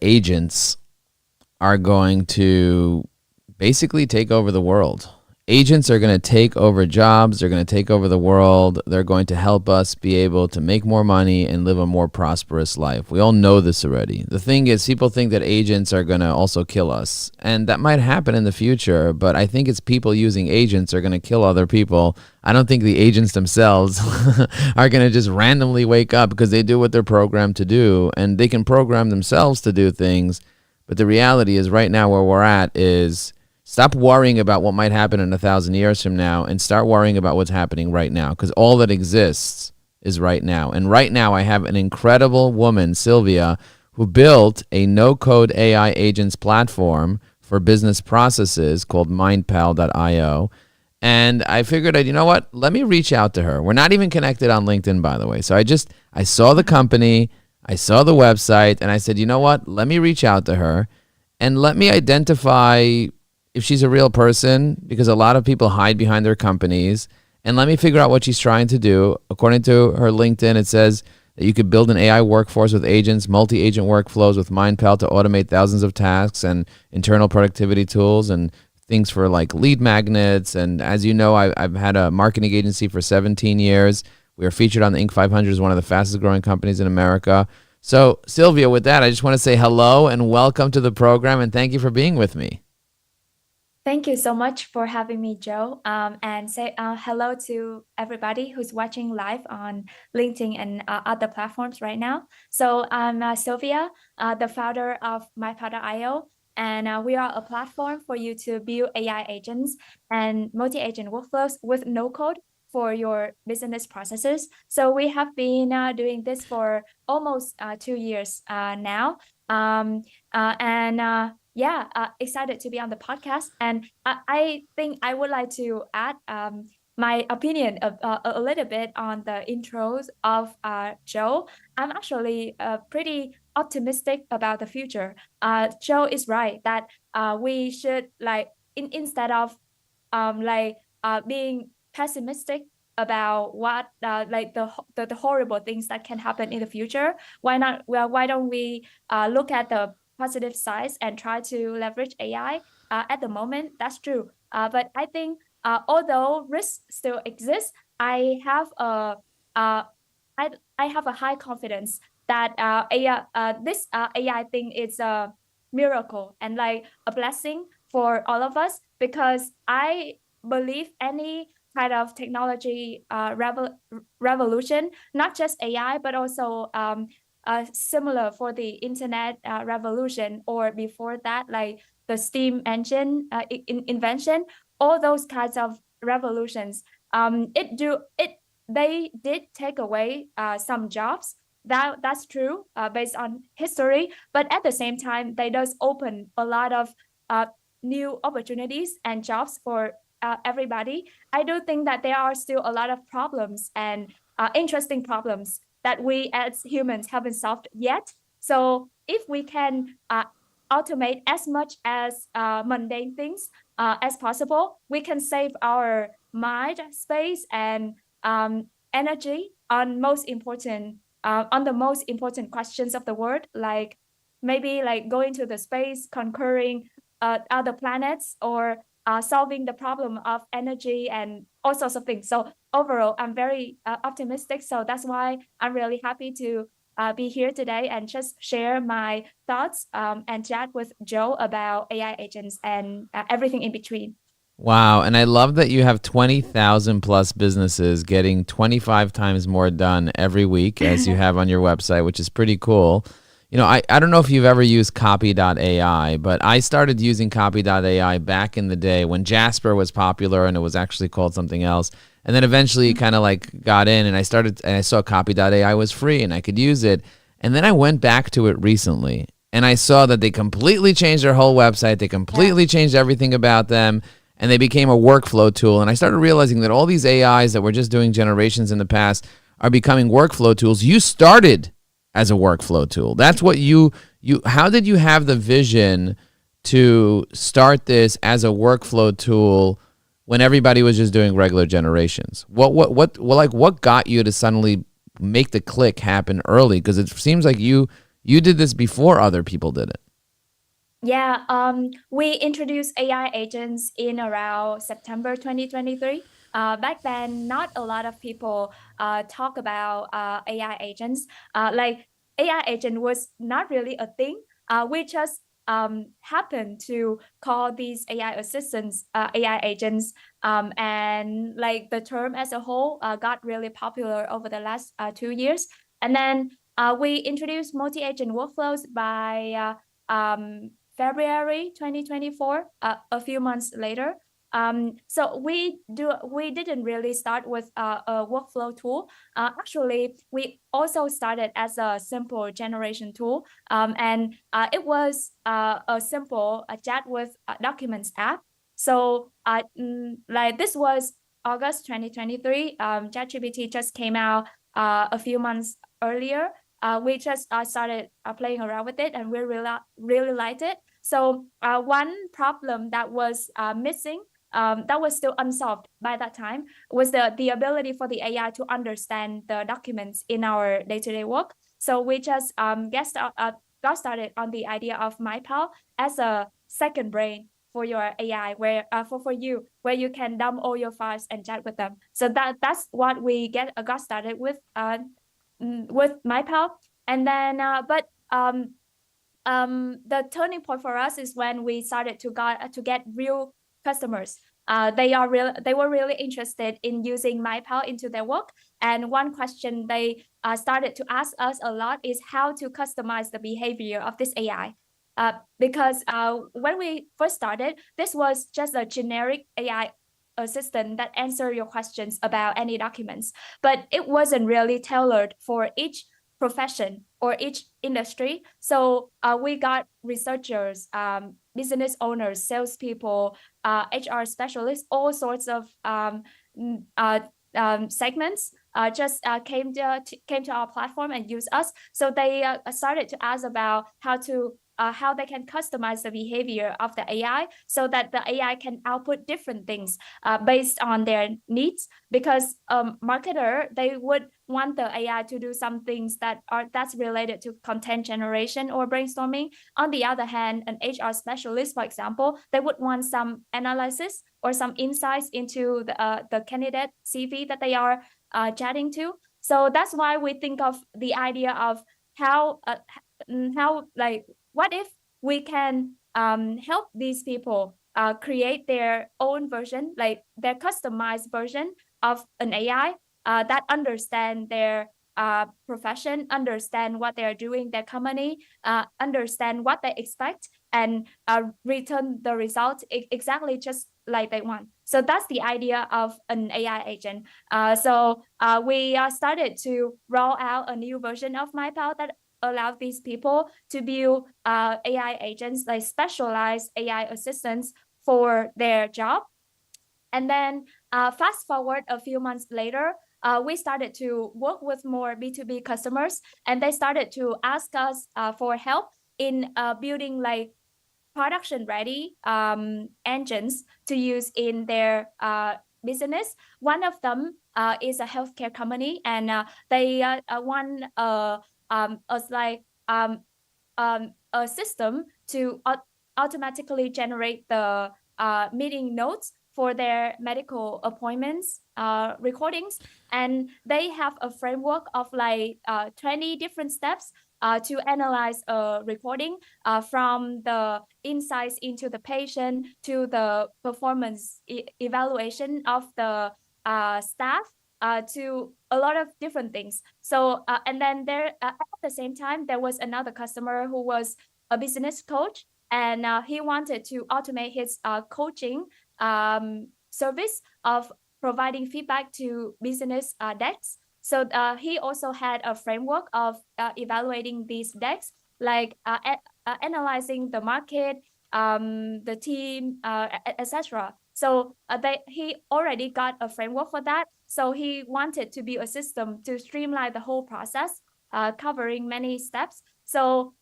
agents are going to basically take over the world. Agents are going to take over jobs. They're going to take over the world. They're going to help us be able to make more money and live a more prosperous life. We all know this already. The thing is, people think that agents are going to also kill us. And that might happen in the future, but I think it's people using agents are going to kill other people. I don't think the agents themselves are going to just randomly wake up because they do what they're programmed to do. And they can program themselves to do things. But the reality is right now where we're at is stop worrying about what might happen in 1,000 years from now and start worrying about what's happening right now, because all that exists is right now. And right now I have an incredible woman, Sylvia, who built a no-code AI agents platform for business processes called MindPal.io. And I figured, you know what? Let me reach out to her. We're not even connected on LinkedIn, by the way. So I saw the company, I saw the website, and I said, you know what? Let me reach out to her and let me identify if she's a real person, because a lot of people hide behind their companies, and let me figure out what she's trying to do. According to her LinkedIn, it says that you could build an AI workforce with agents, multi-agent workflows with MindPal to automate thousands of tasks and internal productivity tools and things for like lead magnets. And as you know, I've had a marketing agency for 17 years. We are featured on the Inc. 500 as one of the fastest growing companies in America. So Sylvia, with that, I just want to say hello and welcome to the program, and thank you for being with me. Thank you so much for having me, Joe. And say hello to everybody who's watching live on LinkedIn and other platforms right now. So I'm Sylvia, the founder of MindPal.io, and we are a platform for you to build AI agents and multi-agent workflows with no code for your business processes. So we have been doing this for almost 2 years now. Excited to be on the podcast. And I think I would like to add my opinion a little bit on the intros of Joe. I'm actually pretty optimistic about the future. Joe is right that we should instead of being pessimistic about what the horrible things that can happen in the future, why don't we look at the positive sides and try to leverage AI at the moment. That's true. But I think although risks still exist, I have a high confidence that this AI thing is a miracle and like a blessing for all of us, because I believe any kind of technology revolution, not just AI, but also similar for the internet revolution, or before that, like the steam engine invention, all those kinds of revolutions, they did take away some jobs. That's true based on history, but at the same time, they does open a lot of new opportunities and jobs for everybody. I do think that there are still a lot of problems and interesting problems that we as humans haven't solved yet. So if we can automate as much as mundane things as possible, we can save our mind space and energy on the most important questions of the world, like maybe like going to the space, conquering other planets, or solving the problem of energy and all sorts of things. So overall, I'm very optimistic. So that's why I'm really happy to be here today and just share my thoughts and chat with Joe about AI agents and everything in between. Wow. And I love that you have 20,000 plus businesses getting 25 times more done every week as you have on your website, which is pretty cool. You know, I don't know if you've ever used Copy.ai, but I started using Copy.ai back in the day when Jasper was popular and it was actually called something else. And then eventually kind of like got in and I saw Copy.ai was free and I could use it. And then I went back to it recently and I saw that they completely changed their whole website. They completely changed everything about them, and they became a workflow tool. And I started realizing that all these AIs that were just doing generations in the past are becoming workflow tools. You started as a workflow tool. That's what how did you have the vision to start this as a workflow tool when everybody was just doing regular generations? What got you to suddenly make the click happen early? Because it seems like you You did this before other people did it. Yeah, we introduced AI agents in around September 2023. Back then, not a lot of people talk about AI agents. Like AI agent was not really a thing. We just happened to call these AI assistants AI agents. And like the term as a whole got really popular over the last 2 years. And then we introduced multi-agent workflows by February 2024, a few months later. So we didn't really start with a workflow tool. Actually, we also started as a simple generation tool, and it was a simple chat with documents app. So like this was August 2023. ChatGPT just came out a few months earlier. We just started playing around with it, and we really liked it. So one problem that was missing, that was still unsolved by that time, was the ability for the AI to understand the documents in our day-to-day work. So we just got started on the idea of MindPal as a second brain for your AI, where for you, where you can dump all your files and chat with them. So that's what we got started with MindPal. And then the turning point for us is when we started to get real customers. They were really interested in using MyPal into their work. And one question they started to ask us a lot is how to customize the behavior of this AI. Because when we first started, this was just a generic AI assistant that answer your questions about any documents, but it wasn't really tailored for each profession or each industry. So we got researchers, business owners, salespeople, HR specialists, all sorts of segments just came to our platform and use us. So they started to ask about how they can customize the behavior of the AI so that the AI can output different things based on their needs. Because marketer, they would want the AI to do some things that's related to content generation or brainstorming. On the other hand, an HR specialist, for example, they would want some analysis or some insights into the candidate CV that they are chatting to. So that's why we think of the idea of how like what if we can help these people create their own version, like their customized version of an AI that understand their profession, understand what they're doing, their company, understand what they expect, and return the result exactly just like they want. So that's the idea of an AI agent. So we started to roll out a new version of MyPal that allow these people to build AI agents, like specialized AI assistants for their job. And then fast forward a few months later, we started to work with more B2B customers, and they started to ask us for help in building like production ready engines to use in their business. One of them is a healthcare company, and they want us like a system to automatically generate the meeting notes for their medical appointments recordings. And they have a framework of like 20 different steps to analyze a recording from the insights into the patient to the performance evaluation of the staff to a lot of different things. So and then there at the same time, there was another customer who was a business coach, and he wanted to automate his coaching service of providing feedback to business decks. So he also had a framework of evaluating these decks, like analyzing the market, the team, etc. So he already got a framework for that. So he wanted to be a system to streamline the whole process, covering many steps. So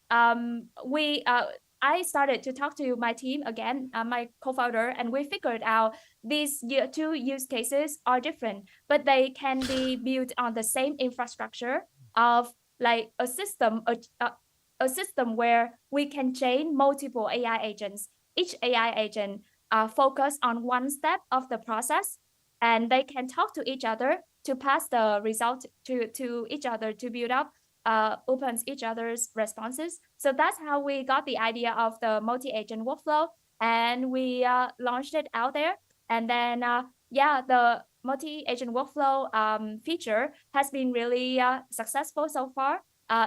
I started to talk to my team again, my co-founder, and we figured out these two use cases are different, but they can be built on the same infrastructure of like a system, a system where we can chain multiple AI agents. Each AI agent focus on one step of the process, and they can talk to each other to pass the result to each other to build up opens each other's responses. So that's how we got the idea of the multi-agent workflow, and we launched it out there. And then yeah, the multi-agent workflow feature has been really successful so far.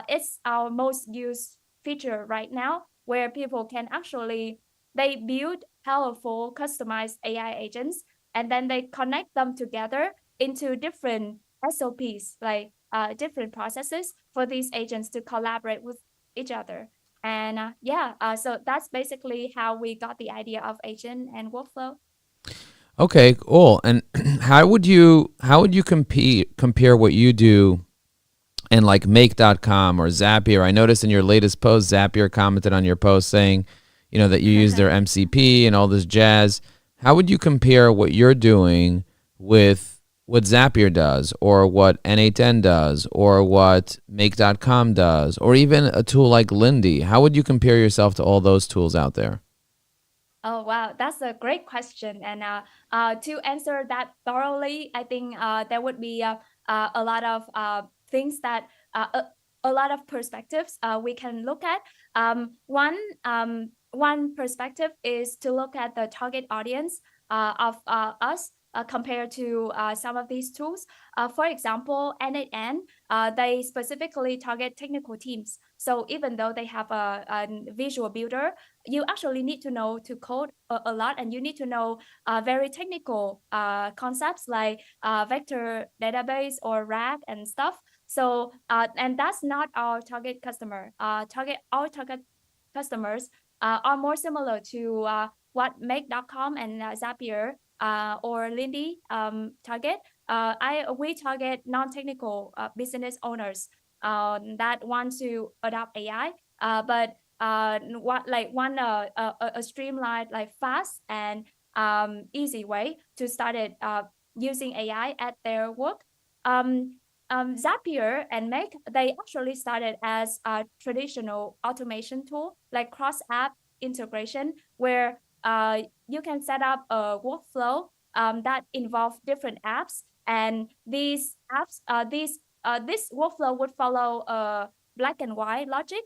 It's our most used feature right now, where people can actually they build powerful customized AI agents, and then they connect them together into different SOPs, like different processes for these agents to collaborate with each other. And yeah, so that's basically how we got the idea of agent and workflow. Okay, cool. And how would you compare what you do and like Make.com or Zapier? I noticed in your latest post, Zapier commented on your post saying, that you use their MCP and all this jazz. How would you compare what you're doing with what Zapier does, or what N8N does, or what Make.com does, or even a tool like Lindy? How would you compare yourself to all those tools out there? Oh wow, that's a great question. And to answer that thoroughly, I think there would be a lot of things that a lot of perspectives we can look at. One perspective is to look at the target audience of us. Compared to some of these tools. For example, N8N, they specifically target technical teams. So even though they have a visual builder, you actually need to know to code a lot, and you need to know very technical concepts like vector database or RAG and stuff. So and that's not our target customer. Our target customers are more similar to what Make.com and Zapier or Lindy target. We target non-technical business owners that want to adopt AI, but what like one a streamlined, like fast and easy way to start it using AI at their work. um, Zapier and Make, they actually started as a traditional automation tool, like cross app integration, where you can set up a workflow that involve different apps, and these apps this workflow would follow a black and white logic,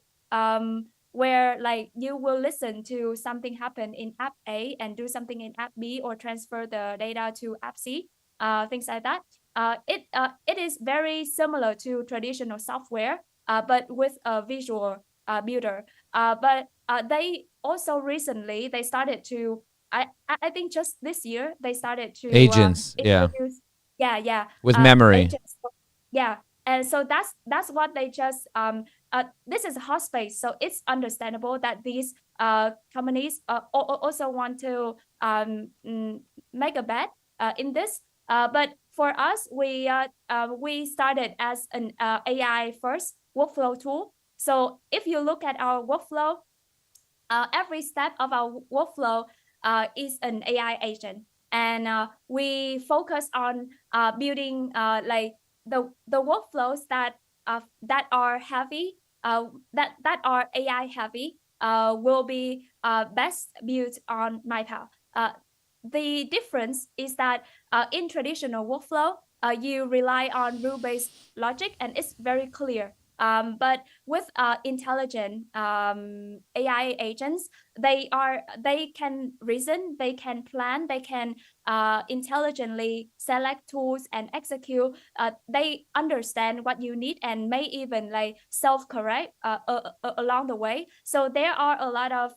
where like you will listen to something happen in app A and do something in app B, or transfer the data to app C, things like that. It is very similar to traditional software, but with a visual builder. But they also recently they started to I think just this year they started to Agents, yeah, introduce, yeah, yeah, with memory. agents. Yeah, and so that's what they just this is a hot space, so it's understandable that these companies also want to make a bet in this. But for us, we started as an AI first workflow tool. So if you look at our workflow, every step of our workflow is an AI agent, and we focus on building like the workflows that are heavy, that are AI heavy, will be best built on MindPal. The difference is that in traditional workflow, you rely on rule-based logic, and it's very clear. But with intelligent AI agents, they can reason, they can plan, they can intelligently select tools and execute. They understand what you need and may even like self-correct along the way. So there are a lot of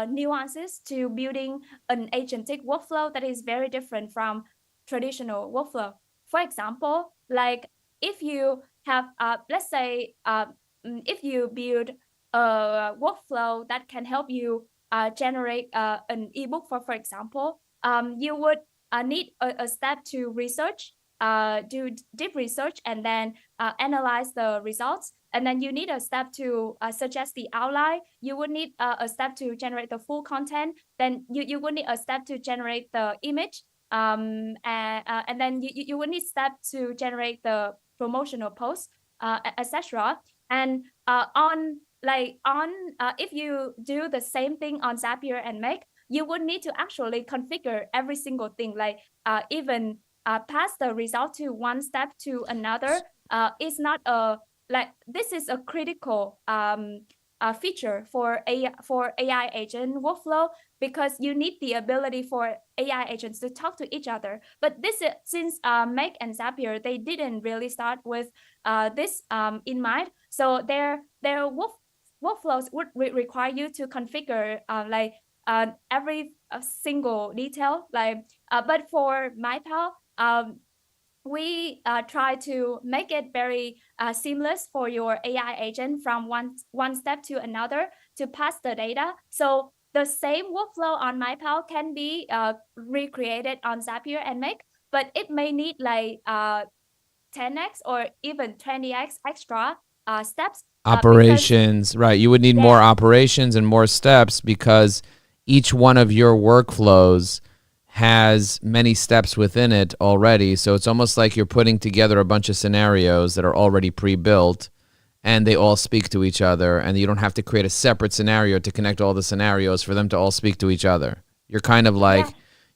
nuances to building an agentic workflow that is very different from traditional workflow. For example, like if you have let's say if you build a workflow that can help you generate an ebook, for example, you would need a step to research, do deep research, and then analyze the results. And then you need a step to suggest the outline. You would need a step to generate the full content. Then you would need a step to generate the image. And then you would need step to generate the promotional post, etc. And on like on if you do the same thing on Zapier and Make, you would need to actually configure every single thing, like even pass the result to one step to another. Is not a like this is a critical feature for AI agent workflow, because you need the ability for AI agents to talk to each other. But this is, since Make and Zapier, they didn't really start with this in mind, so their workflows would require you to configure every single detail. But for MyPal, we try to make it very seamless for your AI agent from one step to another to pass the data. So the same workflow on MyPal can be recreated on Zapier and Make, but it may need 10x or even 20x extra steps because Operations, right? You would need more yeah, operations and more steps because each one of your workflows has many steps within it already. So it's almost like you're putting together a bunch of scenarios that are already pre-built and they all speak to each other, and you don't have to create a separate scenario to connect all the scenarios for them to all speak to each other. You're kind of yeah, like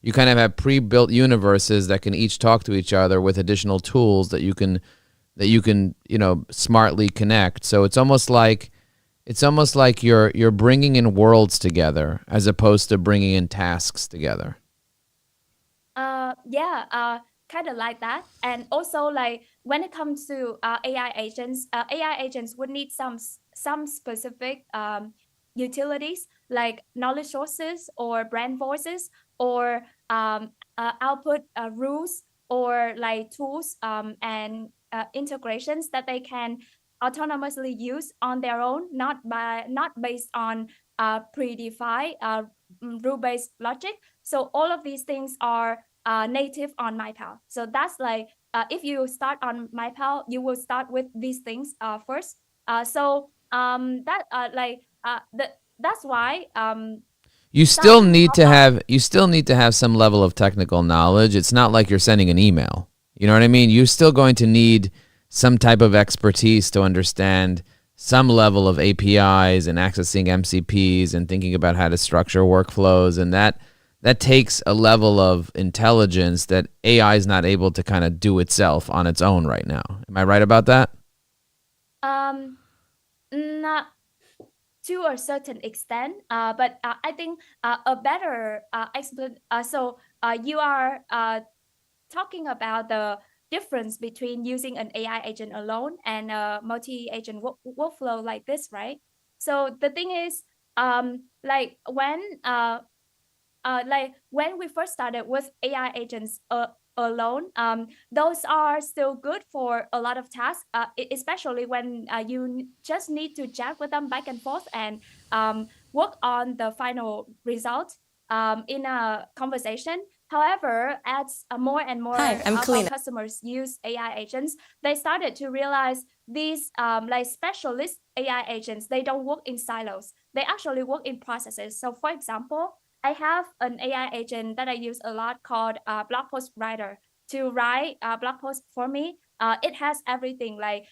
you kind of have pre-built universes that can each talk to each other with additional tools that you can smartly connect. So it's almost like you're bringing in worlds together as opposed to bringing in tasks together. yeah, kind of like that. And also, like when it comes to AI agents would need some specific utilities like knowledge sources or brand voices or output rules or like tools and integrations that they can autonomously use on their own, not based on predefined rule-based logic. So all of these things are native on MyPal. So that's like if you start on MyPal, you will start with these things first. That's why You still some need of to our have you still need to have some level of technical knowledge. It's not like you're sending an email. You know what I mean? You're still going to need some type of expertise to understand some level of APIs and accessing MCPs and thinking about how to structure workflows, and that takes a level of intelligence that AI is not able to kind of do itself on its own right now. Am I right about that? um not to a certain extent, but I think a better explanation. You are talking about the difference between using an AI agent alone and a multi-agent workflow like this, right? So the thing is, like when we first started with AI agents alone, those are still good for a lot of tasks, especially when you just need to chat with them back and forth and work on the final result in a conversation. However, as more and Hi, more I'm of our Kalina. customers use AI agents, they started to realize these like specialist AI agents, they don't work in silos. They actually work in processes. So for example, I have an AI agent that I use a lot called Blog Post Writer to write blog posts for me. It has everything like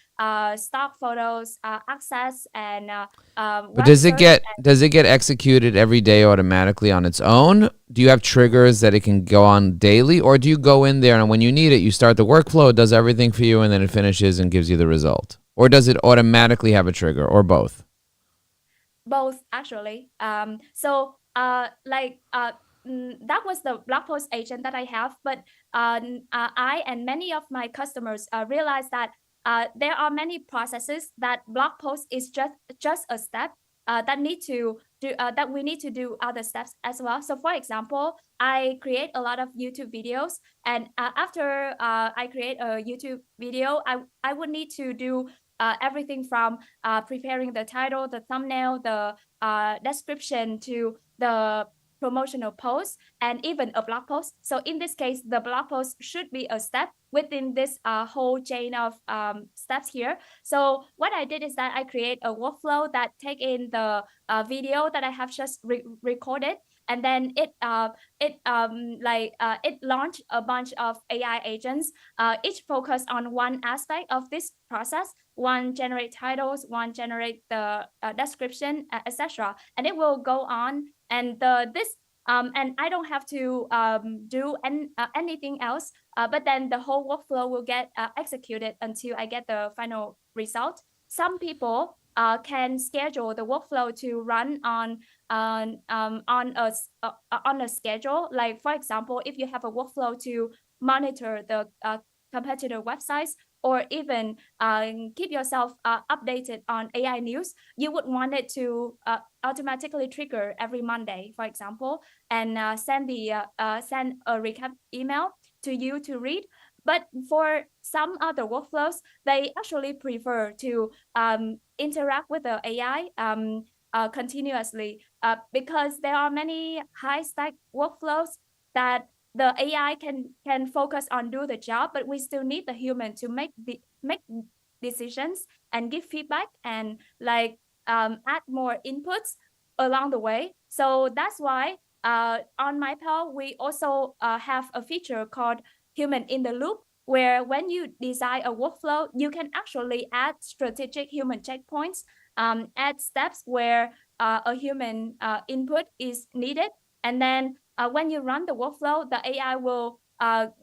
stock photos, access, and But web does it search. get does it get executed every day automatically on its own? Do you have triggers that it can go on daily, or do you go in there and when you need it, you start the workflow, it does everything for you, and then it finishes and gives you the result? Or does it automatically have a trigger, or both? Both actually. That was the blog post agent that I have, but I and many of my customers realized that there are many processes that blog post is just a step that need to do that we need to do other steps as well. So for example, I create a lot of YouTube videos, and after I create a YouTube video, I would need to do everything from preparing the title, the thumbnail, the description to the promotional post, and even a blog post. So in this case, the blog post should be a step within this whole chain of steps here. So what I did is that I create a workflow that take in the video that I have just recorded, and then it launched a bunch of AI agents, each focused on one aspect of this process. one generate titles, one generate the description, etc. And it will go on. And and I don't have to do anything else. But then the whole workflow will get executed until I get the final result. Some people can schedule the workflow to run on a schedule. Like for example, if you have a workflow to monitor the competitor websites, or even keep yourself updated on AI news, you would want it to automatically trigger every Monday, for example, and send a recap email to you to read. But for some other workflows, they actually prefer to interact with the AI continuously, because there are many high stack workflows that the AI can focus on do the job, but we still need the human to make decisions and give feedback and like add more inputs along the way. So that's why on MindPal we also have a feature called human in the loop, where when you design a workflow, you can actually add strategic human checkpoints, add steps where a human input is needed, and then when you run the workflow, the AI will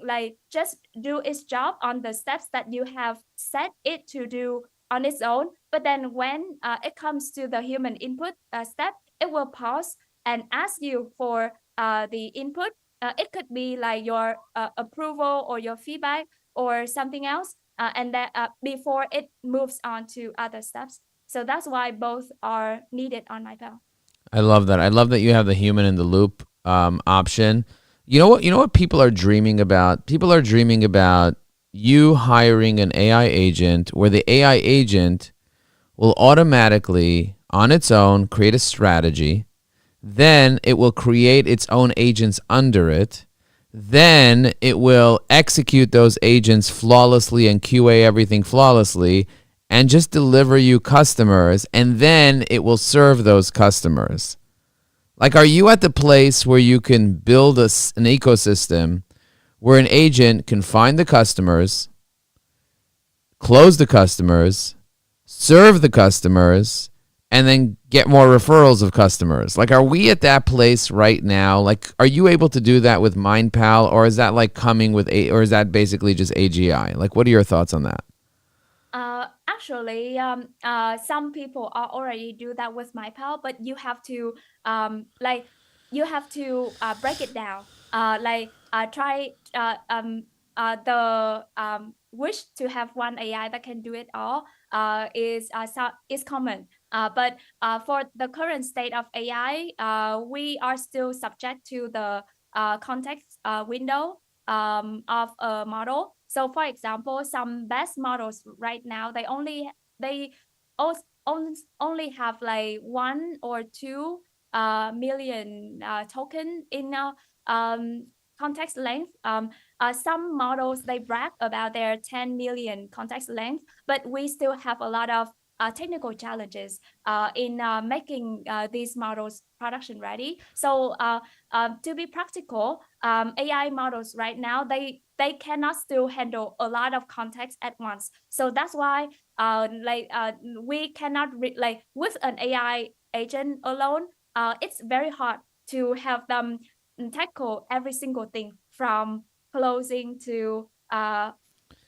like just do its job on the steps that you have set it to do on its own. But then when it comes to the human input step, it will pause and ask you for the input. It could be like your approval or your feedback or something else, and that before it moves on to other steps. So that's why both are needed on MindPal. I love that. I love that you have the human in the loop option. You know what? You know what people are dreaming about? People are dreaming about you hiring an AI agent, where the AI agent will automatically, on its own, create a strategy. Then it will create its own agents under it. Then it will execute those agents flawlessly and QA everything flawlessly and just deliver you customers. And then it will serve those customers. Like, are you at the place where you can build an ecosystem where an agent can find the customers, close the customers, serve the customers, and then get more referrals of customers? Like, are we at that place right now? Like, are you able to do that with MindPal, or is that like coming with or is that basically just AGI? Like, what are your thoughts on that? Actually, some people are already do that with MyPal, but you have to like you have to break it down. Try the wish to have one AI that can do it all is common. But for the current state of AI, we are still subject to the context window of a model. So for example, some best models right now, they only have like 1 or 2 million token in context length. Some models, they brag about their 10 million context length, but we still have a lot of technical challenges in making these models production ready. So to be practical, AI models right now, they cannot still handle a lot of context at once. So that's why we cannot like with an AI agent alone, it's very hard to have them tackle every single thing from closing to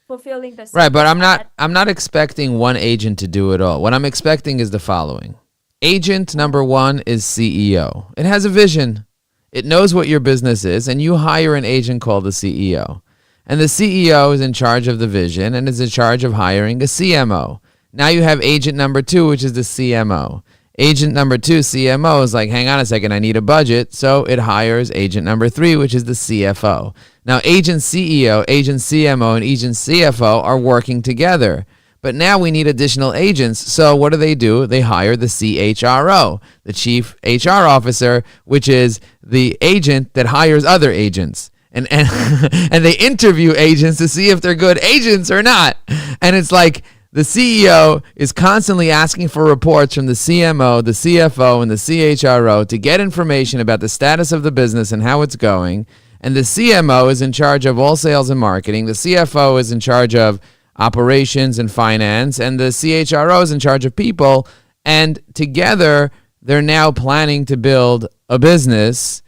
fulfilling the Right, but I'm service. not expecting one agent to do it all. What I'm expecting is the following. Agent number 1 is CEO. It has a vision. It knows what your business is, and you hire an agent called the CEO. And the CEO is in charge of the vision and is in charge of hiring a CMO. Now you have agent number 2, which is the CMO. Agent number 2, CMO, is like, hang on a second, I need a budget. So it hires agent number 3, which is the CFO. Now, agent CEO, agent CMO, and agent CFO are working together. But now we need additional agents. So what do? They hire the CHRO, the Chief HR Officer, which is the agent that hires other agents. And and they interview agents to see if they're good agents or not. And it's like, the CEO is constantly asking for reports from the CMO, the CFO, and the CHRO to get information about the status of the business and how it's going. And the CMO is in charge of all sales and marketing. The CFO is in charge of operations and finance, and the CHRO is in charge of people. And together, they're now planning to build a business,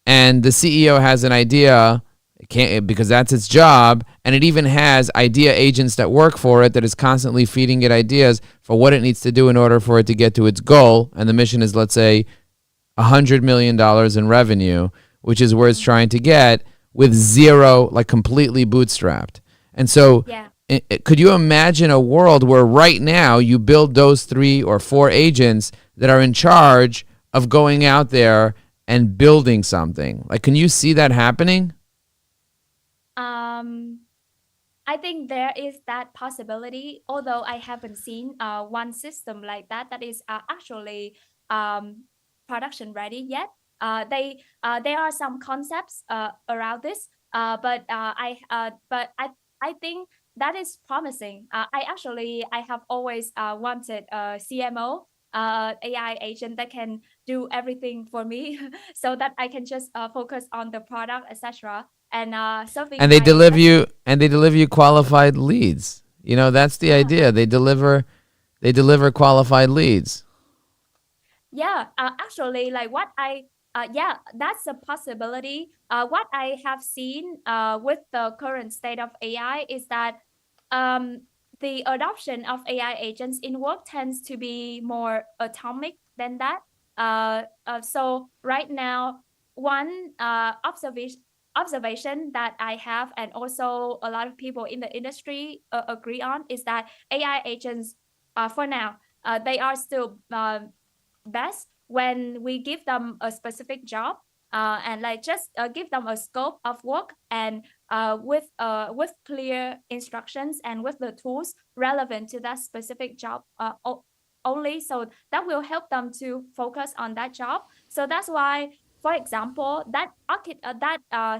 and the CEO has an idea, it can't, because that's its job, and it even has idea agents that work for it that is constantly feeding it ideas for what it needs to do in order for it to get to its goal. And the mission is, let's say, $100 million in revenue, which is where it's trying to get, with zero, like completely bootstrapped. And so Yeah. could you imagine a world where right now you build those 3 or 4 agents that are in charge of going out there and building something? Like, can you see that happening? Um, I think there is that possibility, although I haven't seen one system like that that is actually um, production ready yet. There are some concepts around this, but I think that is promising. I have always wanted a CMO, AI agent that can do everything for me, so that I can just focus on the product, etc. And serving And my they deliver you qualified leads. You know, that's the yeah. idea. They deliver qualified leads. Yeah, actually, like yeah, that's a possibility. What I have seen with the current state of AI is that um, the adoption of AI agents in work tends to be more atomic than that. So right now, one observation that I have, and also a lot of people in the industry agree on, is that AI agents, for now, they are still best when we give them a specific job, and like just give them a scope of work, and with clear instructions and with the tools relevant to that specific job only, so that will help them to focus on that job. So that's why, for example, that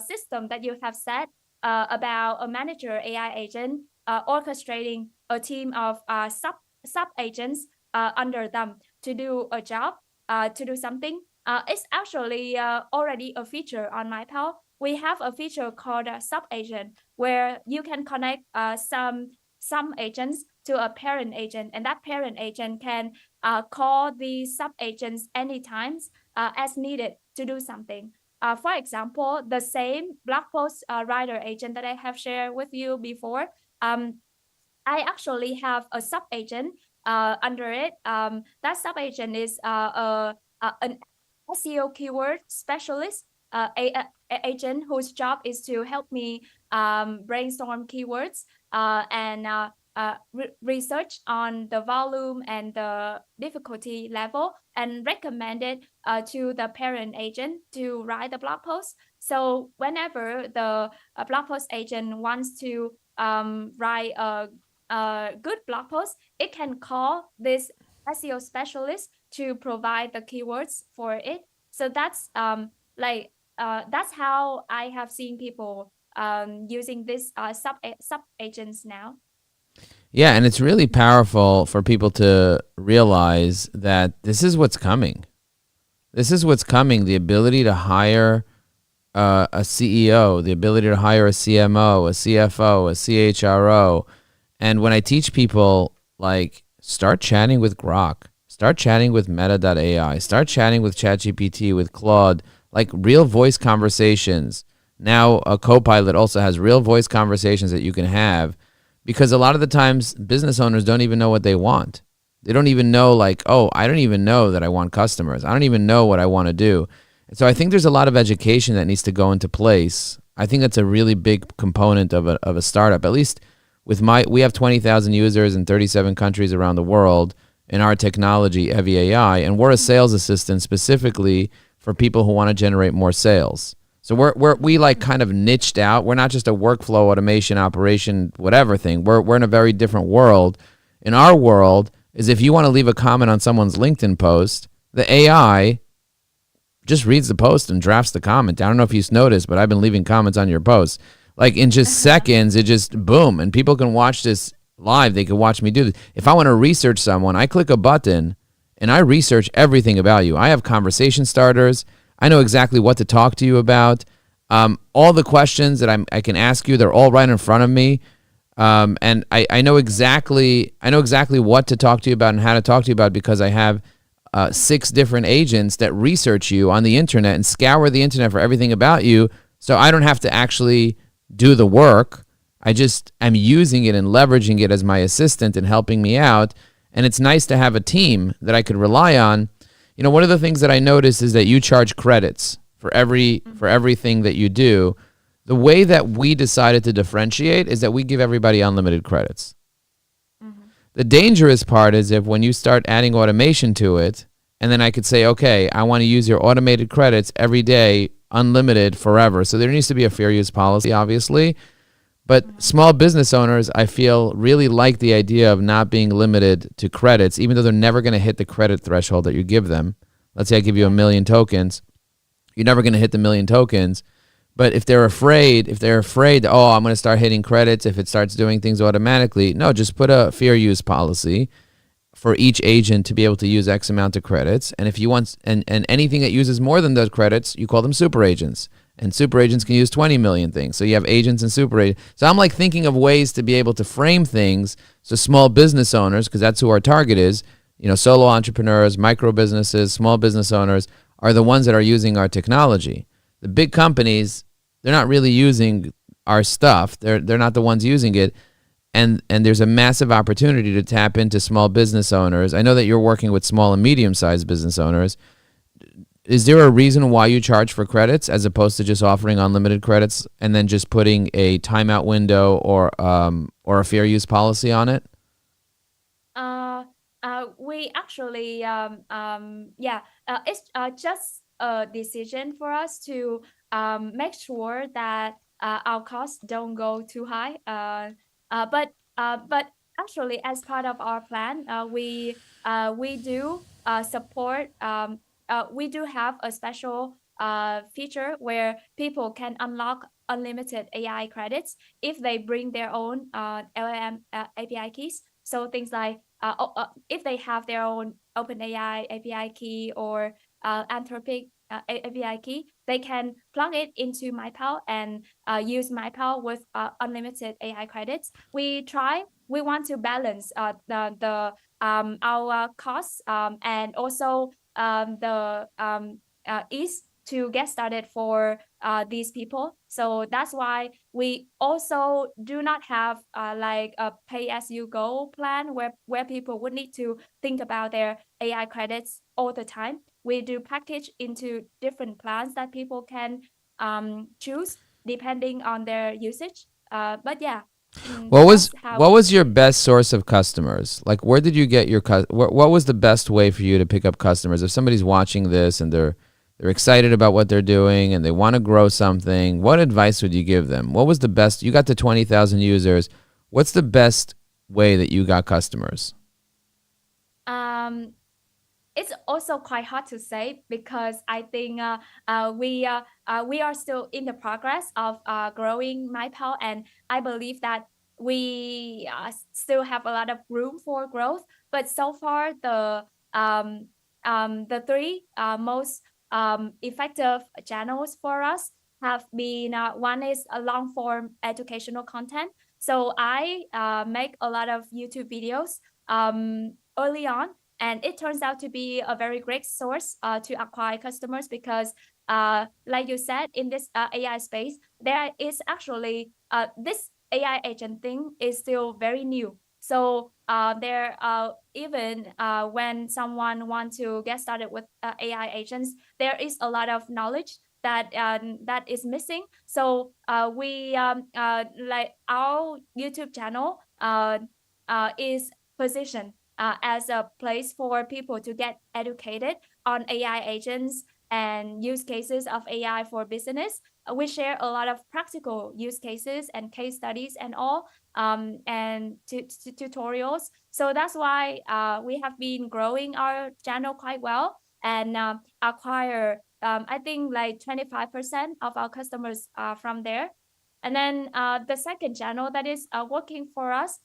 system that you have said about a manager AI agent orchestrating a team of sub agents under them to do a job, to do something. It's actually already a feature on MindPal. We have a feature called sub agent, where you can connect some agents to a parent agent, and that parent agent can call the sub agents anytime as needed to do something. For example, the same blog post writer agent that I have shared with you before, I actually have a sub agent under it. That sub agent is an SEO keyword specialist, agent whose job is to help me brainstorm keywords and research on the volume and the difficulty level, and recommend it to the parent agent to write the blog post. So whenever the blog post agent wants to write a good blog post, it can call this SEO specialist to provide the keywords for it. So that's how I have seen people using this sub agents now. Yeah, and it's really powerful for people to realize that this is what's coming. This is what's coming. The ability to hire a CEO, the ability to hire a CMO, a CFO, a CHRO. And when I teach people, like, start chatting with Grok, start chatting with Meta.ai, start chatting with ChatGPT, with Claude, like real voice conversations. Now a Copilot also has real voice conversations that you can have, because a lot of the times business owners don't even know what they want. They don't even know, like, oh, I don't even know that I want customers. I don't even know what I want to do. And so I think there's a lot of education that needs to go into place. I think that's a really big component of a startup. At least we have 20,000 users in 37 countries around the world in our technology, Heavy AI, and we're a sales assistant specifically for people who want to generate more sales. So we like kind of niched out. We're not just a workflow automation operation, whatever thing. We're in a very different world. In our world is, if you want to leave a comment on someone's LinkedIn post, the AI just reads the post and drafts the comment. I don't know if you've noticed, but I've been leaving comments on your posts. Like in just seconds, it just boom, and people can watch this live. They can watch me do this. If I want to research someone, I click a button and I research everything about you. I have conversation starters. I know exactly what to talk to you about. All the questions that I can ask you, they're all right in front of me. And I know exactly what to talk to you about and how to talk to you about because I have 6 different agents that research you on the internet and scour the internet for everything about you. So I don't have to actually do the work. I just am using it and leveraging it as my assistant and helping me out. And it's nice to have a team that I could rely on. You know, one of the things that I noticed is that you charge credits for everything that you do. The way that we decided to differentiate is that we give everybody unlimited credits. Mhm. The dangerous part is if when you start adding automation to it, and then I could say, okay, I want to use your automated credits every day, unlimited forever. So there needs to be a fair use policy, obviously. But Mhm. small business owners, I feel, really like the idea of not being limited to credits, even though they're never going to hit the credit threshold that you give them. Let's say I give you a Yeah. million tokens. You're never going to hit the million tokens. But if they're afraid, oh, I'm going to start hitting credits if it starts doing things automatically. No, just put a fair use policy for each agent to be able to use X amount of credits. And if you want, and anything that uses more than those credits, you call them super agents. And super agents can use 20 million things. So you have agents and super agents. So I'm like thinking of ways to be able to frame things so small business owners, because that's who our target is, solo entrepreneurs, micro businesses, small business owners are the ones that are using our technology. The big companies, they're not really using our stuff. They're not the ones using it. And there's a massive opportunity to tap into small business owners. I know that you're working with small and medium-sized business owners. Is there a reason why you charge for credits as opposed to just offering unlimited credits and then just putting a timeout window or a fair use policy on it? Uh, we actually, yeah, it's just a decision for us to make sure that our costs don't go too high. But actually, as part of our plan, we do support. We do have a special feature where people can unlock unlimited AI credits if they bring their own LLM API keys. So things like if they have their own OpenAI API key or Anthropic API key, they can plug it into MindPal and use MindPal with unlimited AI credits. We want to balance the our costs and also the ease to get started for these people. So that's why we also do not have like a pay as you go plan where people would need to think about their AI credits all the time. We do package into different plans that people can choose depending on their usage. But yeah, What was that's how what we was do your it. best source of customers? Like, where did you get what was the best way for you to pick up customers? If somebody's watching this and they're excited about what they're doing and they want to grow something, what advice would you give them? What was the best? You got to 20,000 users. What's the best way that you got customers? Um, it's also quite hard to say because I think we are still in the progress of growing MyPal, and I believe that we still have a lot of room for growth. But so far, the three most effective channels for us have been one is a long form educational content. So I make a lot of YouTube videos early on, and it turns out to be a very great source to acquire customers because like you said, in this AI space, there is actually this AI agent thing is still very new. So there even when someone wants to get started with AI agents, there is a lot of knowledge that is missing. So we like our YouTube channel is positioned as a place for people to get educated on AI agents and use cases of AI for business. We share a lot of practical use cases and case studies and all, and tutorials. So that's why we have been growing our channel quite well and acquire, I think, like 25% of our customers from there. And then the second channel that is working for us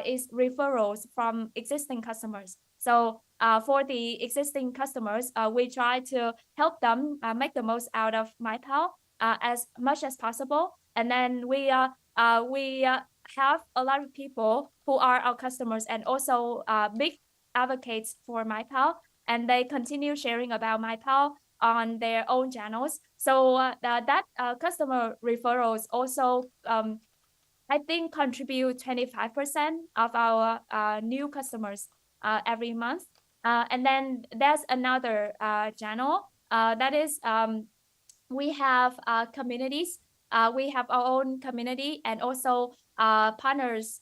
is referrals from existing customers. So for the existing customers, we try to help them make the most out of MyPal as much as possible. And then we have a lot of people who are our customers and also big advocates for MindPal, and they continue sharing about MindPal on their own channels. So that customer referrals also I think contribute 25% of our new customers every month. And then there's another channel that is we have communities. We have our own community and also partnerships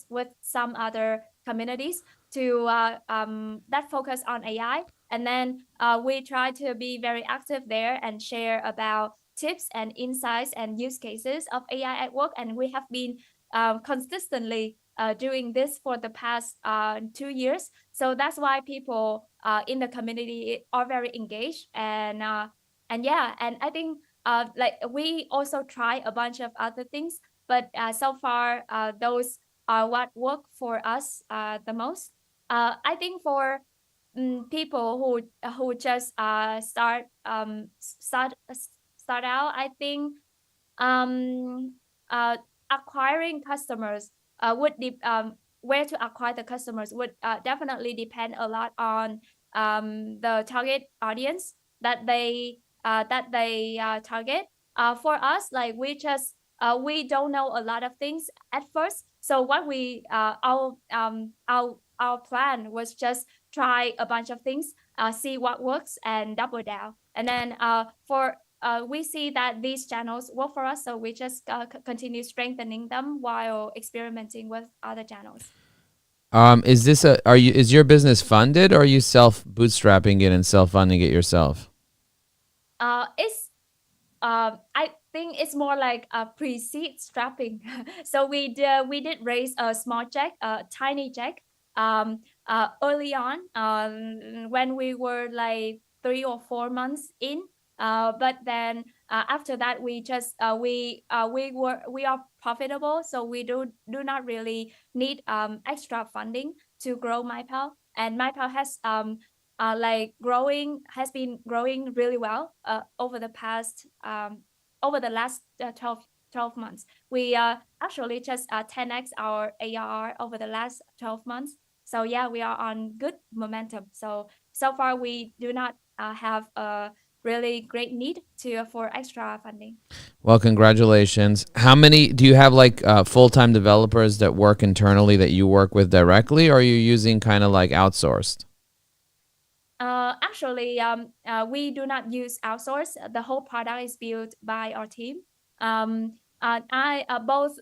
with some other communities to that focus on AI. And then we try to be very active there and share about tips and insights and use cases of AI at work. And we have been consistently doing this for the past 2 years. So that's why people in the community are very engaged and yeah, and I think like we also try a bunch of other things, but so far those are what work for us the most. I think for people who just start out, I think um acquiring customers would where to acquire the customers would definitely depend a lot on the target audience that they target. For us, like we don't know a lot of things at first. So what we our plan was just try a bunch of things, see what works, and double down. And then for we see that these channels work for us, so we just continue strengthening them while experimenting with other channels. Is your business funded, or are you self bootstrapping it and self funding it yourself? It's I think it's more like a pre-seed strapping. So we did raise a small check, a tiny check, early on, when we were like 3 or 4 months in. But then after that, we are profitable, so we do not really need extra funding to grow MyPal, and MyPal has been growing really well over the last 12 months. We actually just 10x our ARR over the last 12 months. So yeah, we are on good momentum. So far we do not have a really great need to for extra funding. Well, congratulations. How many do you have, like full time developers that work internally that you work with directly, or are you using kind of like outsourced? Actually, we do not use outsource. The whole product is built by our team. I both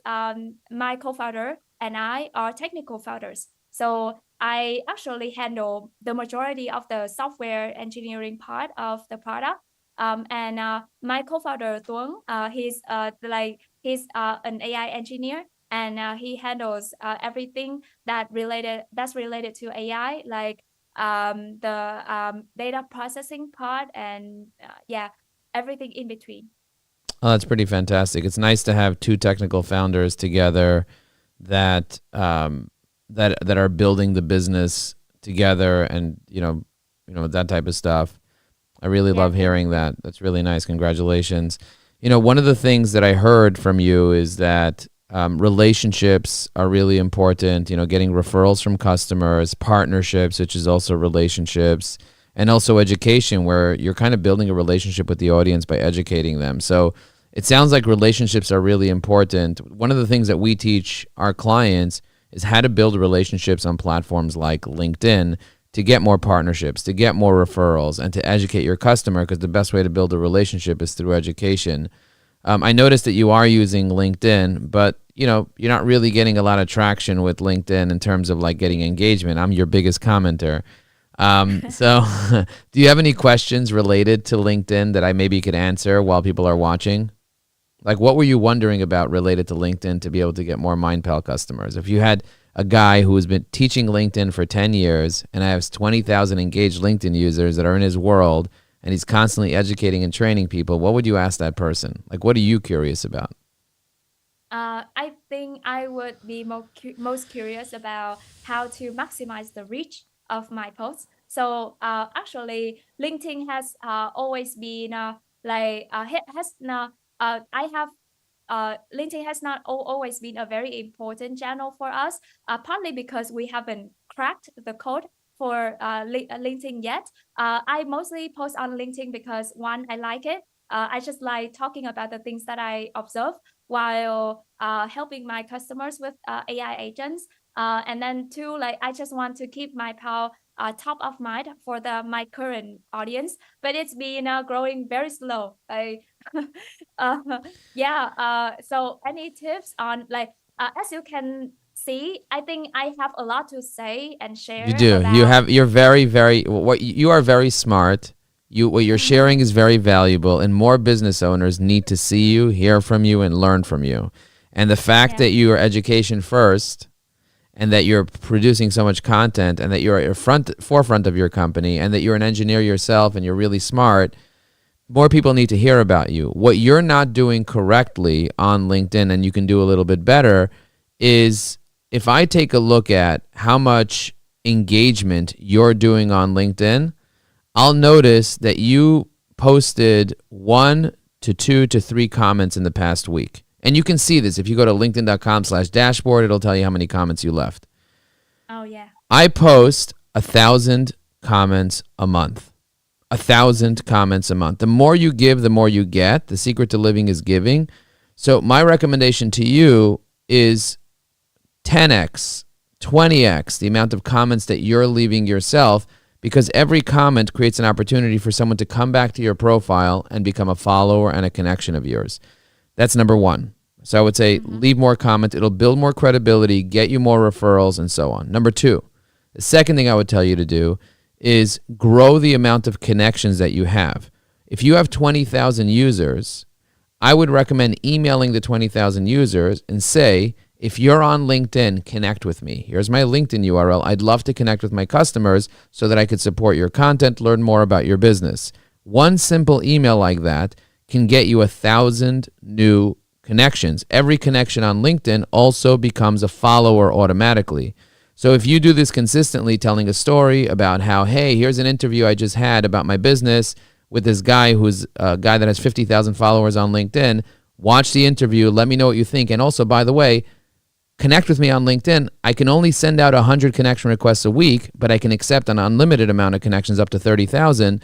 my co-founder and I are technical founders. So I actually handle the majority of the software engineering part of the product. And my co-founder Tuấn, he's an AI engineer, and he handles everything that's related to AI, like the data processing part, and yeah, everything in between. Oh, that's pretty fantastic. It's nice to have two technical founders together that that are building the business together, and that type of stuff. I really Yeah, love thank hearing you. that. That's really nice. Congratulations. One of the things that I heard from you is that relationships are really important. Getting referrals from customers, partnerships, which is also relationships, and also education, where you're kind of building a relationship with the audience by educating them. So it sounds like relationships are really important. One of the things that we teach our clients is how to build relationships on platforms like LinkedIn to get more partnerships, to get more referrals, and to educate your customer, because the best way to build a relationship is through education. I noticed that you are using LinkedIn, but you're not really getting a lot of traction with LinkedIn in terms of like getting engagement. I'm your biggest commenter. So do you have any questions related to LinkedIn that I maybe could answer while people are watching? Like, what were you wondering about related to LinkedIn to be able to get more MindPal customers? If you had a guy who has been teaching LinkedIn for 10 years and has 20,000 engaged LinkedIn users that are in his world, and he's constantly educating and training people, what would you ask that person? Like, what are you curious about? I think I would be most curious about how to maximize the reach of my posts. So actually, LinkedIn has always been has I have LinkedIn has not always been a very important channel for us, partly because we haven't cracked the code for LinkedIn yet. I mostly post on LinkedIn because one, I like it. I just like talking about the things that I observe while helping my customers with AI agents. And then two, like I just want to keep MindPal top of mind for my current audience, but it's been growing very slow. Uh, yeah. So any tips on like as you can see, I think I have a lot to say and You share do. about. You're very, very, you are very smart. What you're sharing is very valuable, and more business owners need to see you, hear from you, and learn from you. And the fact Yeah. that you are education first, and that you're producing so much content, and that you're at your forefront of your company, and that you're an engineer yourself, and you're really smart, more people need to hear about you. What you're not doing correctly on LinkedIn, and you can do a little bit better, is if I take a look at how much engagement you're doing on LinkedIn, I'll notice that you posted 1 to 2 to 3 comments in the past week. And you can see this. If you go to linkedin.com/dashboard, it'll tell you how many comments you left. Oh yeah. I post 1,000 comments a month. 1,000 comments a month. The more you give, the more you get. The secret to living is giving. So my recommendation to you is 10x, 20x the amount of comments that you're leaving yourself, because every comment creates an opportunity for someone to come back to your profile and become a follower and a connection of yours. That's number one. So I would say leave more comments. It'll build more credibility, get you more referrals, and so on. Number two, the second thing I would tell you to do is grow the amount of connections that you have. If you have 20,000 users, I would recommend emailing the 20,000 users and say, if you're on LinkedIn, connect with me. Here's my LinkedIn URL. I'd love to connect with my customers so that I could support your content, learn more about your business. One simple email like that can get you 1,000 new connections. Every connection on LinkedIn also becomes a follower automatically. So if you do this consistently, telling a story about how, hey, here's an interview I just had about my business with this guy who's a guy that has 50,000 followers on LinkedIn, watch the interview, let me know what you think. And also, by the way, connect with me on LinkedIn. I can only send out 100 connection requests a week, but I can accept an unlimited amount of connections up to 30,000.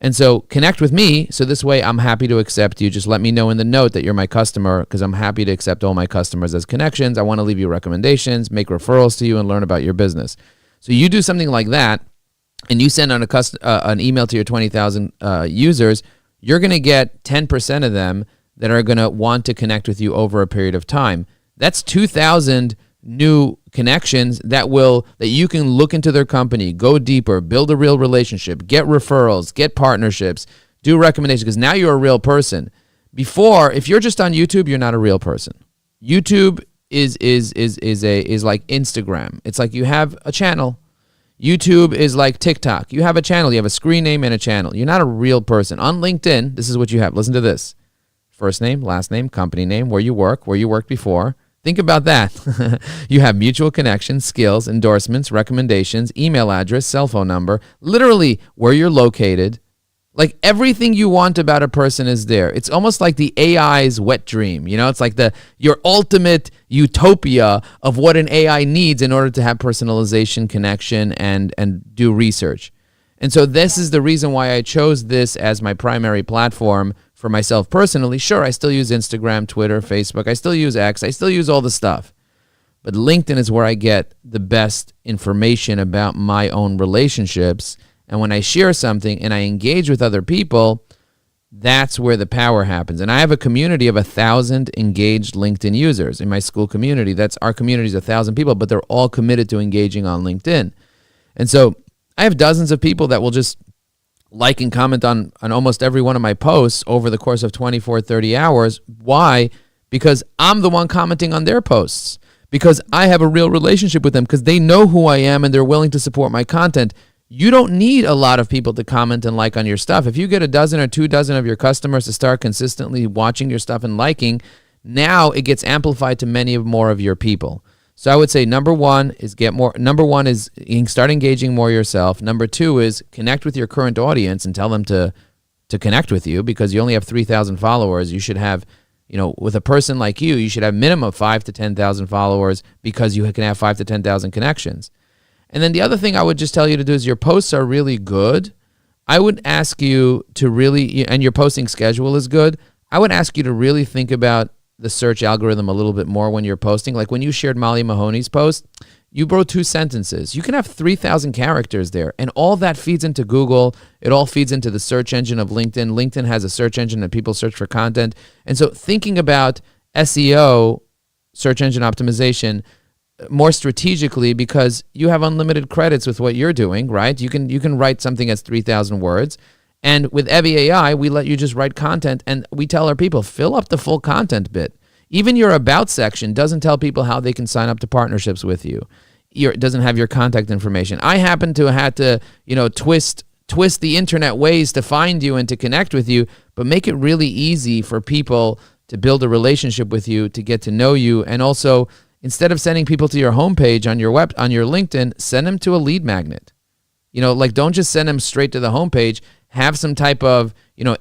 And so connect with me. So this way I'm happy to accept you. Just let me know in the note that you're my customer, because I'm happy to accept all my customers as connections. I want to leave you recommendations, make referrals to you, and learn about your business. So you do something like that, and you send out an email to your 20,000 users, you're going to get 10% of them that are going to want to connect with you over a period of time. That's 2,000 new connections that you can look into their company, go deeper, build a real relationship, get referrals, get partnerships, do recommendations, because now you're a real person. Before, if you're just on YouTube, you're not a real person. YouTube is like Instagram. It's like you have a channel. YouTube is like TikTok. You have a channel. You have a screen name and a channel. You're not a real person. On LinkedIn, this is what you have. Listen to this. First name, last name, company name, where you worked before. Think about that. You have mutual connections, skills, endorsements, recommendations, email address, cell phone number, literally where you're located. Like everything you want about a person is there. It's almost like the AI's wet dream. It's like your ultimate utopia of what an AI needs in order to have personalization, connection, and do research. And so this is the reason why I chose this as my primary platform for myself personally. Sure, I still use Instagram, Twitter, Facebook. I still use X. I still use all the stuff. But LinkedIn is where I get the best information about my own relationships. And when I share something and I engage with other people, that's where the power happens. And I have a community of 1,000 engaged LinkedIn users in my school community. Our community is 1,000 people, but they're all committed to engaging on LinkedIn. And so I have dozens of people that will just like and comment on almost every one of my posts over the course of 24, 30 hours. Why? Because I'm the one commenting on their posts. Because I have a real relationship with them. Because they know who I am and they're willing to support my content. You don't need a lot of people to comment and like on your stuff. If you get a dozen or 2 dozen of your customers to start consistently watching your stuff and liking, now it gets amplified to many more of your people. So I would say number one is start engaging more yourself. Number two is connect with your current audience and tell them to connect with you, because you only have 3,000 followers. You should have with a person like you should have minimum 5 to 10,000 followers because you can have 5 to 10,000 connections. And then the other thing I would just tell you to do is your posts are really good. I would ask you to really, and your posting schedule is good. I would ask you to really think about the search algorithm a little bit more when you're posting. Like when you shared Molly Mahoney's post, you wrote 2 sentences. You can have 3,000 characters there, and all that feeds into Google. It all feeds into the search engine of LinkedIn. LinkedIn has a search engine that people search for content. And so thinking about SEO, search engine optimization, more strategically, because you have unlimited credits with what you're doing, right? You can write something that's 3,000 words. And with Evie AI, we let you just write content, and we tell our people, fill up the full content bit. Even your about section doesn't tell people how they can sign up to partnerships with you. It doesn't have your contact information. I happen to have had to, twist the internet ways to find you and to connect with you, but make it really easy for people to build a relationship with you, to get to know you. And also, instead of sending people to your homepage on your LinkedIn, send them to a lead magnet. Don't just send them straight to the homepage. Have some type of,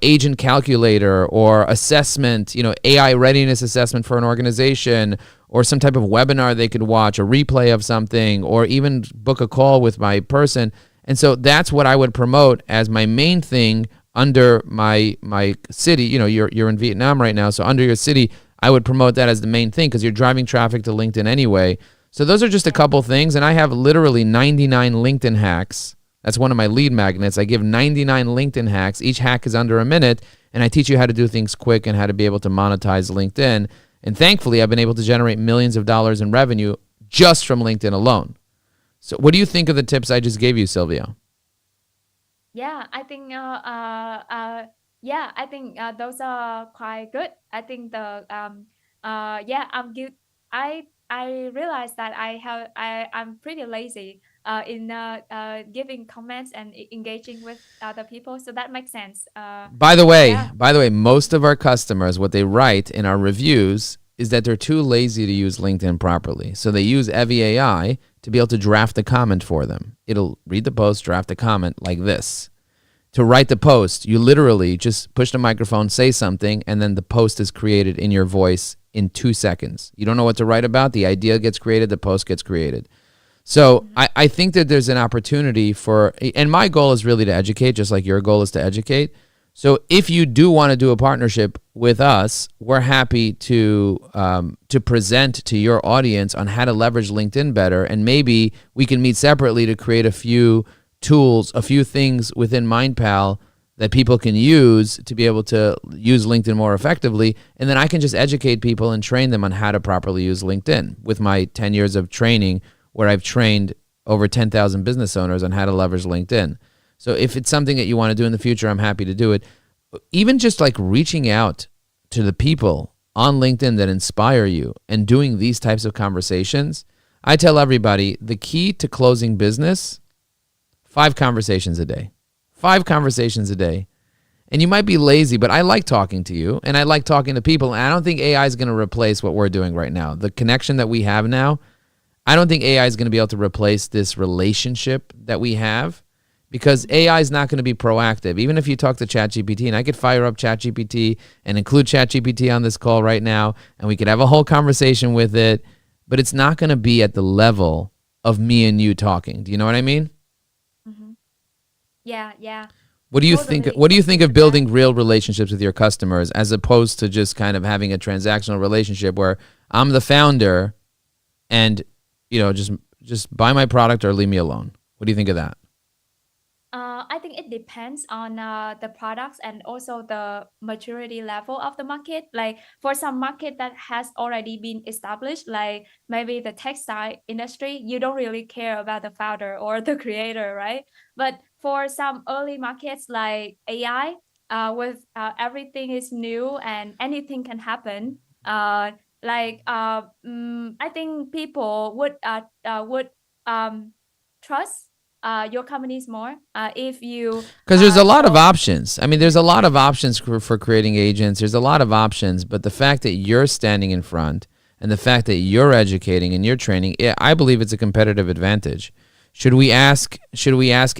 agent calculator or assessment, AI readiness assessment for an organization, or some type of webinar they could watch, a replay of something, or even book a call with my person. And so that's what I would promote as my main thing under my city. You're in Vietnam right now, so under your city, I would promote that as the main thing because you're driving traffic to LinkedIn anyway. So those are just a couple things, and I have literally 99 LinkedIn hacks. That's one of my lead magnets. I give 99 LinkedIn hacks. Each hack is under a minute, and I teach you how to do things quick and how to be able to monetize LinkedIn. And thankfully, I've been able to generate millions of dollars in revenue just from LinkedIn alone. So what do you think of the tips I just gave you, Sylvia? Yeah, I think those are quite good. I think I'm good. I realized that I'm pretty lazy in giving comments and engaging with other people, so that makes sense. By the Yeah. way, most of our customers, what they write in our reviews is that they're too lazy to use LinkedIn properly. So they use Evie AI to be able to draft a comment for them. It'll read the post, draft a comment like this. To write the post, you literally just push the microphone, say something, and then the post is created in your voice in 2 seconds. You don't know what to write about, the idea gets created, the post gets created. So I think that there's an opportunity for, and my goal is really to educate, just like your goal is to educate. So if you do want to do a partnership with us, we're happy to present to your audience on how to leverage LinkedIn better, and maybe we can meet separately to create a few tools, a few things within MindPal that people can use to be able to use LinkedIn more effectively. And then I can just educate people and train them on how to properly use LinkedIn with my 10 years of training, where I've trained over 10,000 business owners on how to leverage LinkedIn. So if it's something that you want to do in the future, I'm happy to do it. Even just like reaching out to the people on LinkedIn that inspire you and doing these types of conversations, I tell everybody the key to closing business, 5 conversations a day. 5 conversations a day. And you might be lazy, but I like talking to you, and I like talking to people, and I don't think AI is going to replace what we're doing right now. The connection that we have now, I don't think AI is going to be able to replace this relationship that we have, because AI is not going to be proactive. Even if you talk to ChatGPT, and I could fire up ChatGPT and include ChatGPT on this call right now, and we could have a whole conversation with it, but it's not going to be at the level of me and you talking. Do you know what I mean? Mm-hmm. Yeah, yeah. What do you Totally. think? What do you think of building real relationships with your customers as opposed to just kind of having a transactional relationship where I'm the founder, and just buy my product or leave me alone? What do you think of that? I think it depends on the products and also the maturity level of the market. Like for some market that has already been established, like maybe the textile industry, you don't really care about the founder or the creator, right? But for some early markets like AI, with everything is new and anything can happen. I think people would trust your companies more if you Because there's a lot of show. options. I mean, there's a lot of options for creating agents. There's a lot of options, but the fact that you're standing in front and the fact that you're educating and you're training, I believe it's a competitive advantage. Should we ask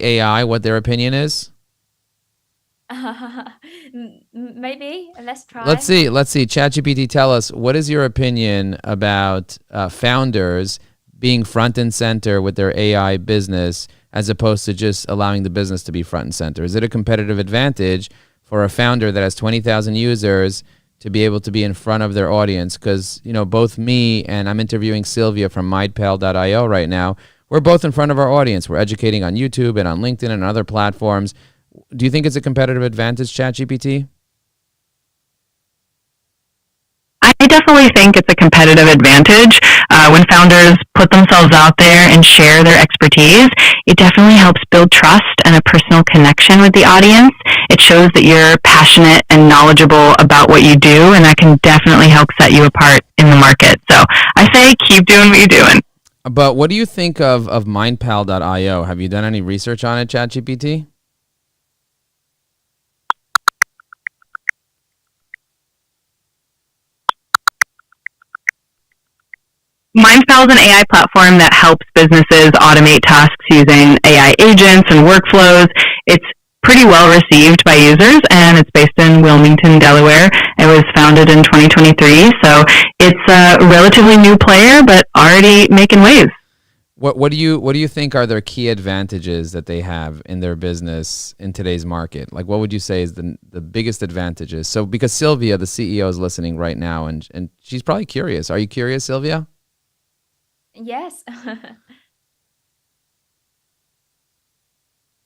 AI what their opinion is? Maybe let's Let's try. see. Let's see. ChatGPT, tell us, what is your opinion about founders being front and center with their AI business as opposed to just allowing the business to be front and center? Is it a competitive advantage for a founder that has 20,000 users to be able to be in front of their audience? Because, you know, both me and I'm interviewing Sylvia from MindPal.io right now. We're both in front of our audience. We're educating on YouTube and on LinkedIn and other platforms. Do you think it's a competitive advantage, ChatGPT? I definitely think it's a competitive advantage when founders put themselves out there and share their expertise. It definitely helps build trust and a personal connection with the audience. It shows that you're passionate and knowledgeable about what you do, and that can definitely help set you apart in the market. So I say keep doing what you're doing. But what do you think of MindPal.io? Have you done any research on it, ChatGPT? MindPal is an AI platform that helps businesses automate tasks using AI agents and workflows. It's pretty well received by users, and it's based in Wilmington, Delaware. It was founded in 2023, so it's a relatively new player, but already making waves. What do you think are their key advantages that they have in their business in today's market? Like, what would you say is the biggest advantages? So, because Sylvia, the CEO, is listening right now, and she's probably curious. Are you curious, Sylvia? Yes.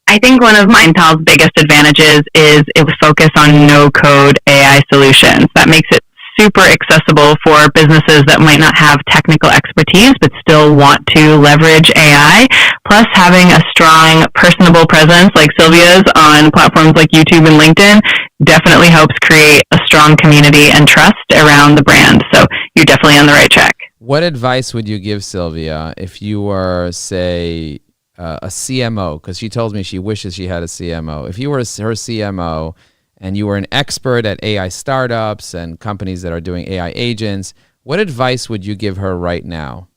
I think one of MindPal's biggest advantages is it was focused on no-code AI solutions. That makes it super accessible for businesses that might not have technical expertise but still want to leverage AI. Plus, having a strong, personable presence like Sylvia's on platforms like YouTube and LinkedIn definitely helps create a strong community and trust around the brand. So you're definitely on the right track. What advice would you give Sylvia if you were, say, a CMO? Because she told me she wishes she had a CMO. If you were her CMO and you were an expert at AI startups and companies that are doing AI agents, what advice would you give her right now?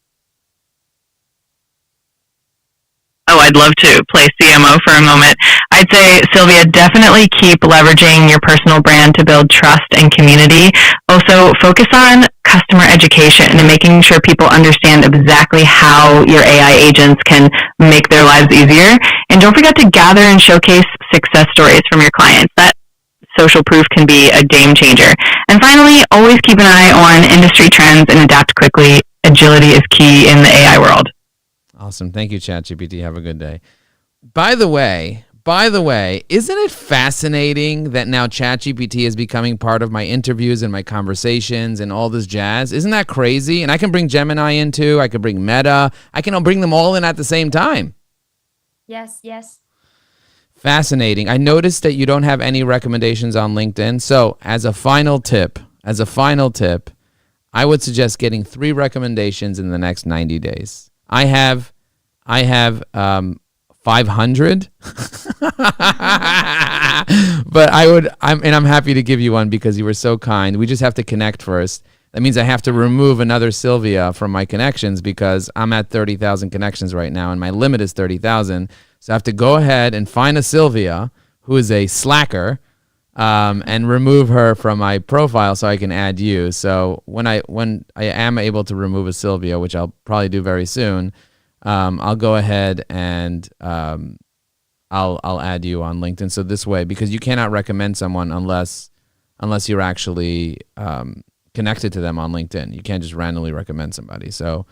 Oh, I'd love to play CMO for a moment. I'd say, Sylvia, definitely keep leveraging your personal brand to build trust and community. Also, focus on customer education and making sure people understand exactly how your AI agents can make their lives easier. And don't forget to gather and showcase success stories from your clients. That social proof can be a game changer. And finally, always keep an eye on industry trends and adapt quickly. Agility is key in the AI world. Awesome. Thank you, ChatGPT. Have a good day. By the way, isn't it fascinating that now ChatGPT is becoming part of my interviews and my conversations and all this jazz? Isn't that crazy? And I can bring Gemini in too. I can bring Meta. I can bring them all in at the same time. Yes, yes. Fascinating. I noticed that you don't have any recommendations on LinkedIn. So, as a final tip, I would suggest getting 3 recommendations in the next 90 days. I have 500, but I'm happy to give you one because you were so kind. We just have to connect first. That means I have to remove another Sylvia from my connections because I'm at 30,000 connections right now and my limit is 30,000. So I have to go ahead and find a Sylvia who is a slacker, and remove her from my profile so I can add you. So when I am able to remove a Sylvia, which I'll probably do very soon, I'll go ahead and I'll add you on LinkedIn. So this way, because you cannot recommend someone unless you're actually connected to them on LinkedIn. You can't just randomly recommend somebody. So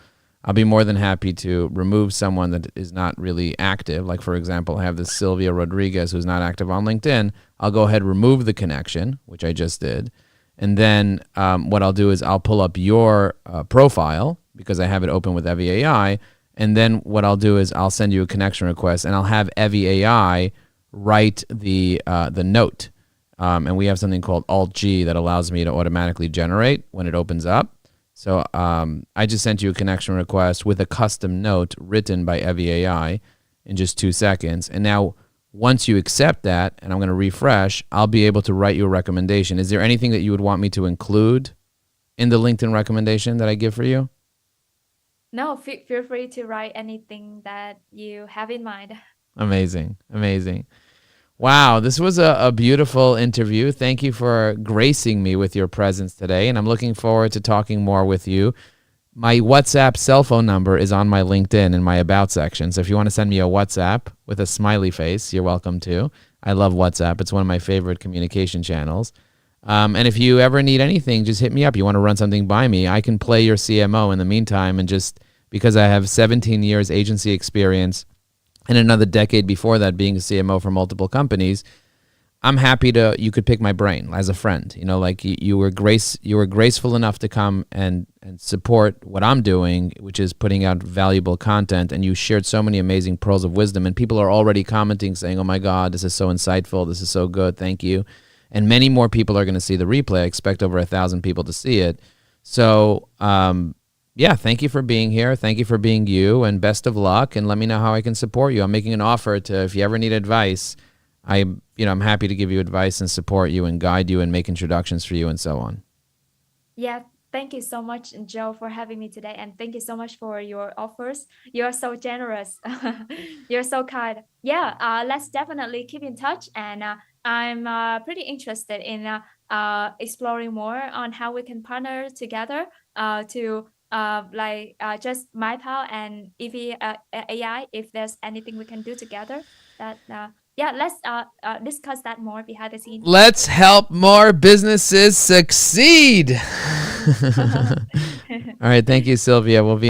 I'll be more than happy to remove someone that is not really active. Like, for example, I have this Sylvia Rodriguez who's not active on LinkedIn. I'll go ahead and remove the connection, which I just did. And then what I'll do is I'll pull up your profile because I have it open with Evie AI. And then what I'll do is I'll send you a connection request and I'll have Evie AI write the note. And we have something called Alt-G that allows me to automatically generate when it opens up. So I just sent you a connection request with a custom note written by Evie AI in just 2 seconds. And now once you accept that, and I'm going to refresh, I'll be able to write you a recommendation. Is there anything that you would want me to include in the LinkedIn recommendation that I give for you? No, feel free to write anything that you have in mind. Amazing. Amazing. Wow, this was a beautiful interview. Thank you for gracing me with your presence today, and I'm looking forward to talking more with you. My WhatsApp cell phone number is on my LinkedIn in my About section. So if you want to send me a WhatsApp with a smiley face, you're welcome to. I love WhatsApp. It's one of my favorite communication channels. And if you ever need anything, just hit me up. You want to run something by me, I can play your CMO in the meantime. And just because I have 17 years agency experience and another decade before that being a CMO for multiple companies, I'm happy to. You could pick my brain as a friend. You know, like you were graceful enough to come and support what I'm doing, which is putting out valuable content. And you shared so many amazing pearls of wisdom. And people are already commenting, saying, "Oh my God, this is so insightful. This is so good. Thank you." And many more people are going to see the replay. I expect over 1,000 people to see it. So, yeah, thank you for being here. Thank you for being you, and best of luck. And let me know how I can support you. I'm making an offer to, if you ever need advice, I'm happy to give you advice and support you and guide you and make introductions for you and so on. Yeah, thank you so much, Joe, for having me today. And thank you so much for your offers. You're so generous. You're so kind. Yeah, let's definitely keep in touch. And I'm pretty interested in exploring more on how we can partner together to just MyPal and EV AI, if there's anything we can do together. That Yeah, let's discuss that more behind the scenes. Let's help more businesses succeed. All right. Thank you, Sylvia. We'll be